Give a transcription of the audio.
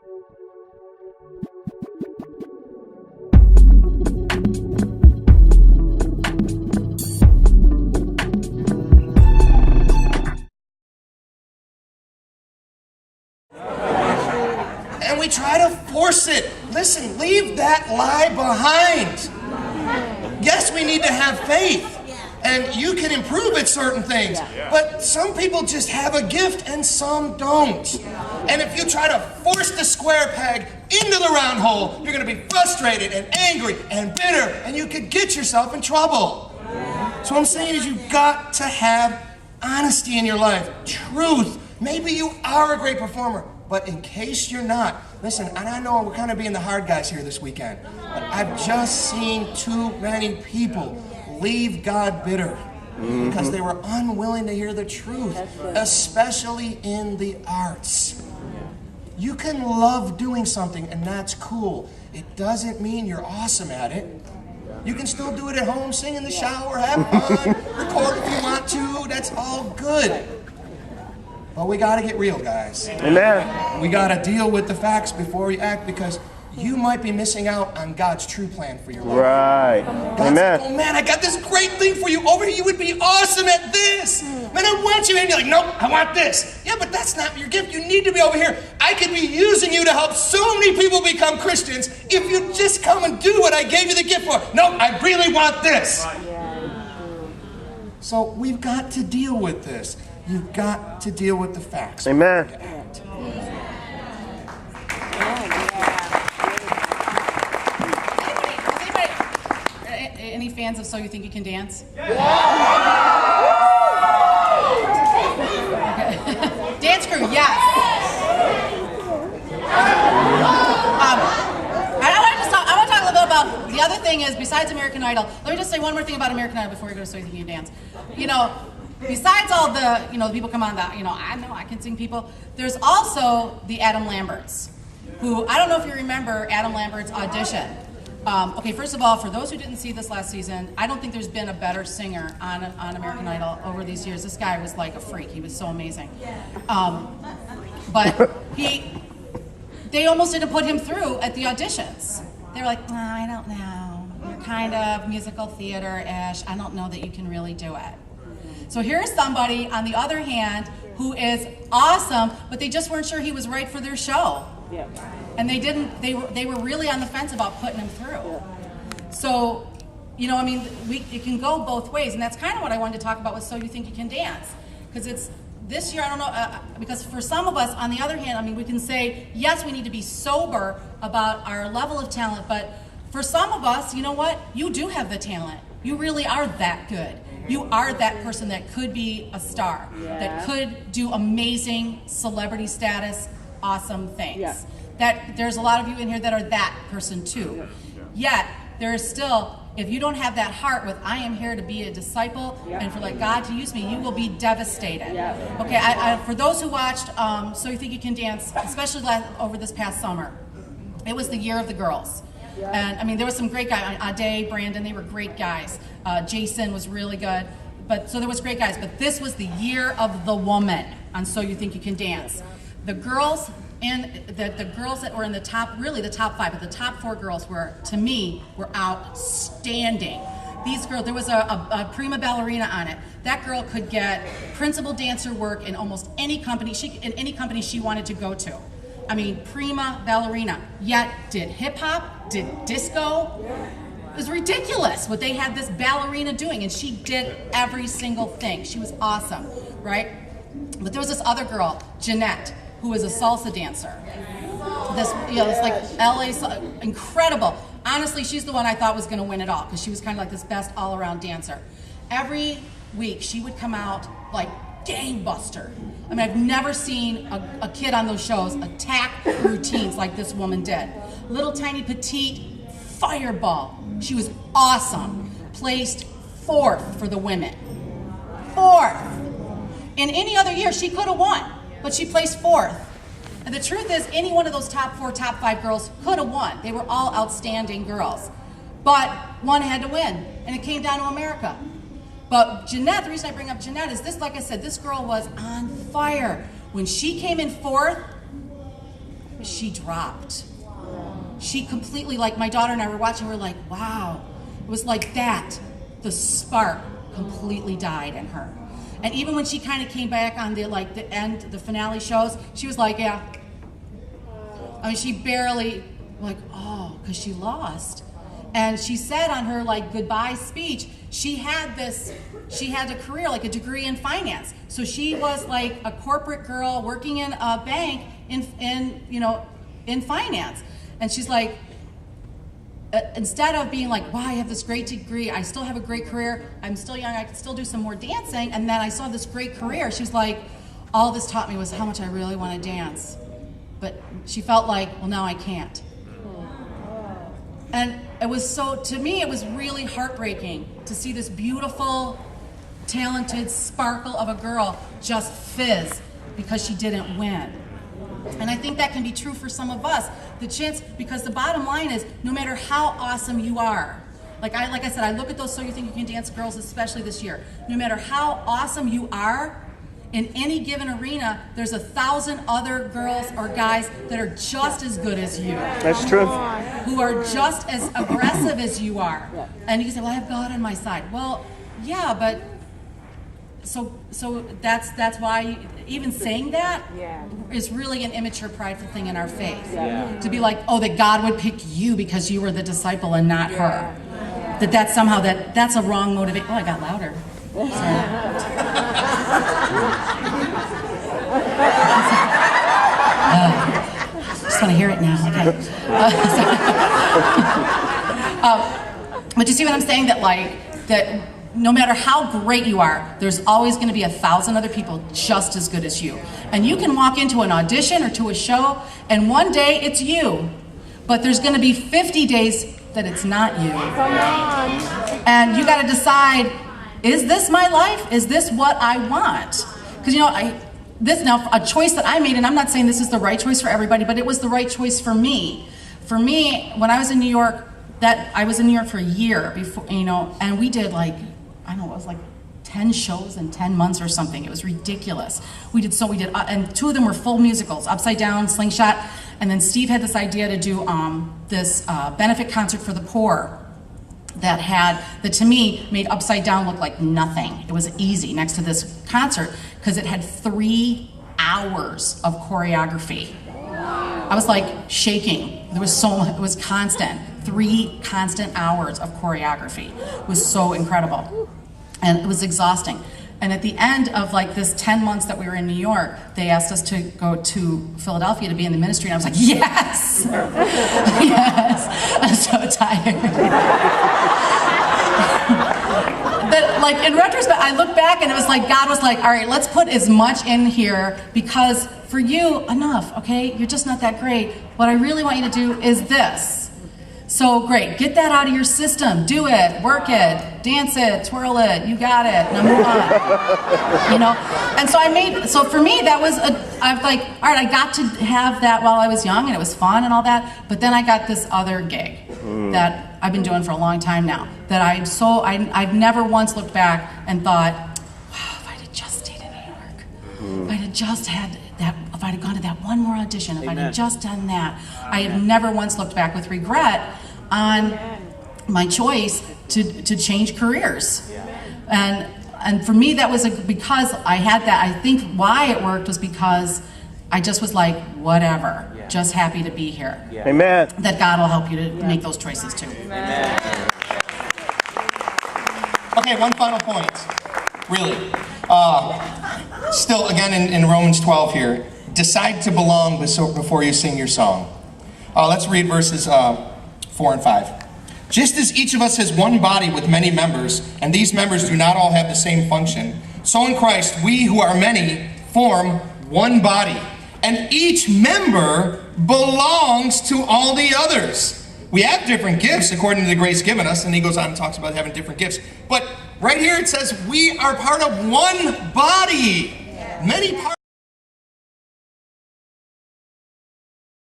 And we try to force it. Listen, leave that lie behind. Yes, we need to have faith. And you can improve at certain things. But some people just have a gift and some don't. And if you try to force the square peg into the round hole, you're going to be frustrated and angry and bitter, and you could get yourself in trouble. So what I'm saying is you've got to have honesty in your life, truth. Maybe you are a great performer, but in case you're not, listen, and I know we're kind of being the hard guys here this weekend, but I've just seen too many people leave God bitter because they were unwilling to hear the truth, especially in the arts. You can love doing something, and that's cool. It doesn't mean you're awesome at it. You can still do it at home, sing in the shower, have fun, record if you want to. That's all good. But we got to get real, guys. Amen. We got to deal with the facts before we act, because you might be missing out on God's true plan for your life. Right. God's Amen. like, oh man, I got this great thing for you over here. You would be awesome at this. Man, I want you. And you're like, nope, I want this. Yeah, but that's not your gift. You need to be over here. I could be using you to help so many people become Christians if you just come and do what I gave you the gift for. No, I really want this. So we've got to deal with this. You've got to deal with the facts. Amen. Any fans of So You Think You Can Dance? Okay. Dance crew, yes. I want to talk a little bit about the other thing is, besides American Idol, let me just say one more thing about American Idol before we go to So You Think You Can Dance. You know, besides all the, the people come on that, I know I can sing people, there's also the Adam Lamberts, who, I don't know if you remember Adam Lambert's audition. Okay, first of all, for those who didn't see this last season, I don't think there's been a better singer on American Idol over these years. This guy was like a freak. He was so amazing. But they almost didn't put him through at the auditions. They were like, oh, I don't know. You're kind of musical theater-ish. I don't know that you can really do it. So here's somebody, on the other hand, who is awesome, but they just weren't sure he was right for their show. Yeah. And they were really on the fence about putting him through. Yeah. So, it can go both ways, and that's kind of what I wanted to talk about with So You Think You Can Dance. Because it's, this year, I don't know, because for some of us, on the other hand, we can say, yes, we need to be sober about our level of talent, but for some of us, you know what? You do have the talent. You really are that good. You are that person that could be a star, that could do amazing celebrity status, awesome things. Yeah. That there's a lot of you in here that are that person too. Yet there is still, if you don't have that heart with I am here to be a disciple and for God to use me, you will be devastated. Okay, I for those who watched So You Think You Can Dance, especially over this past summer, it was the year of the girls. And there was some great guys, Ade, Brandon, they were great guys. Jason was really good. So there was great guys, but this was the year of the woman on So You Think You Can Dance. The girls the girls that were in the top, really the top 5, but the top 4 girls were, to me, were outstanding. These girls, there was a prima ballerina on it. That girl could get principal dancer work in almost any company, she wanted to go to. Prima ballerina, yet did hip hop, did disco. It was ridiculous what they had this ballerina doing, and she did every single thing. She was awesome, right? But there was this other girl, Jeanette, who was a salsa dancer. This like LA, incredible. Honestly, she's the one I thought was going to win it all, because she was kind of like this best all-around dancer. Every week, she would come out like gangbuster. I've never seen a kid on those shows attack routines like this woman did. Little tiny petite fireball. She was awesome. Placed 4th for the women. 4th. In any other year, she could have won, but she placed 4th. And the truth is, any one of those top 4, top 5 girls could have won. They were all outstanding girls. But one had to win, and it came down to America. But Jeanette, the reason I bring up Jeanette is this, like I said, this girl was on fire. When she came in 4th, she dropped. She completely, like my daughter and I were watching, we're like, wow. It was like that. The spark completely died in her. And even when she kind of came back on the finale shows, she was like, yeah. I mean, she barely, like, oh, because she lost. And she said on her like goodbye speech, she had a career, like a degree in finance. So she was like a corporate girl working in a bank in finance. And she's like, instead of being like, wow, I have this great degree, I still have a great career, I'm still young, I can still do some more dancing, and then I saw this great career. She's like, all this taught me was how much I really want to dance. But she felt like, well, now I can't. And it was to me, it was really heartbreaking to see this beautiful, talented sparkle of a girl just fizz because she didn't win. And I think that can be true for some of us. Because the bottom line is, no matter how awesome you are, like I said, I look at those So You Think You Can Dance girls, especially this year. No matter how awesome you are, in any given arena, there's 1,000 other girls or guys that are just as good as you. That's true. Who are just as aggressive as you are. And you can say, well, I have God on my side. Well, yeah, but so that's why even saying that is really an immature, prideful thing in our faith. To be like, oh, that God would pick you because you were the disciple and not her. That's somehow that's a wrong motivation. Oh, I got louder. Just want to hear it now. Okay. But you see what I'm saying? That no matter how great you are, there's always going to be 1,000 other people just as good as you. And you can walk into an audition or to a show, and one day it's you, but there's going to be 50 days that it's not you. And you got to decide, is this my life? Is this what I want? Because a choice that I made, and I'm not saying this is the right choice for everybody, but it was the right choice for me. For me, when I was in New York, I was in New York for a year before, and we did it was like 10 shows in 10 months or something. It was ridiculous. We did, and 2 of them were full musicals, Upside Down, Slingshot, and then Steve had this idea to do this benefit concert for the poor that to me made Upside Down look like nothing. It was easy next to this concert because it had 3 hours of choreography. I was like shaking. There was so much, it was constant. 3 constant hours of choreography. It was so incredible. And it was exhausting. And at the end of this 10 months that we were in New York, they asked us to go to Philadelphia to be in the ministry, and I was like, yes! Yes! I'm so tired. But in retrospect, I look back and it was like, God was like, all right, let's put as much in here because for you, enough, okay? You're just not that great. What I really want you to do is this. So great, get that out of your system. Do it, work it, dance it, twirl it, you got it, now move on. And so for me, that was I was like, all right, I got to have that while I was young and it was fun and all that, but then I got this other gig that I've been doing for a long time now, that I've never once looked back and thought, wow, if I'd have just stayed in New York, if I'd have just had that, if I'd have gone to that one more audition, if I'd have just done that. I have never once looked back with regret on my choice to change careers. And for me, that was because I had that. I think why it worked was because I just was like, whatever, just happy to be here. Amen. That God will help you to make those choices too. Amen. Okay, one final point, really. Still, again, in Romans 12 here, decide to belong before you sing your song. Let's read verses 4 and 5. Just as each of us has one body with many members, and these members do not all have the same function, so in Christ we who are many form one body, and each member belongs to all the others. We have different gifts according to the grace given us, and he goes on and talks about having different gifts. But right here it says we are part of one body. Many parts.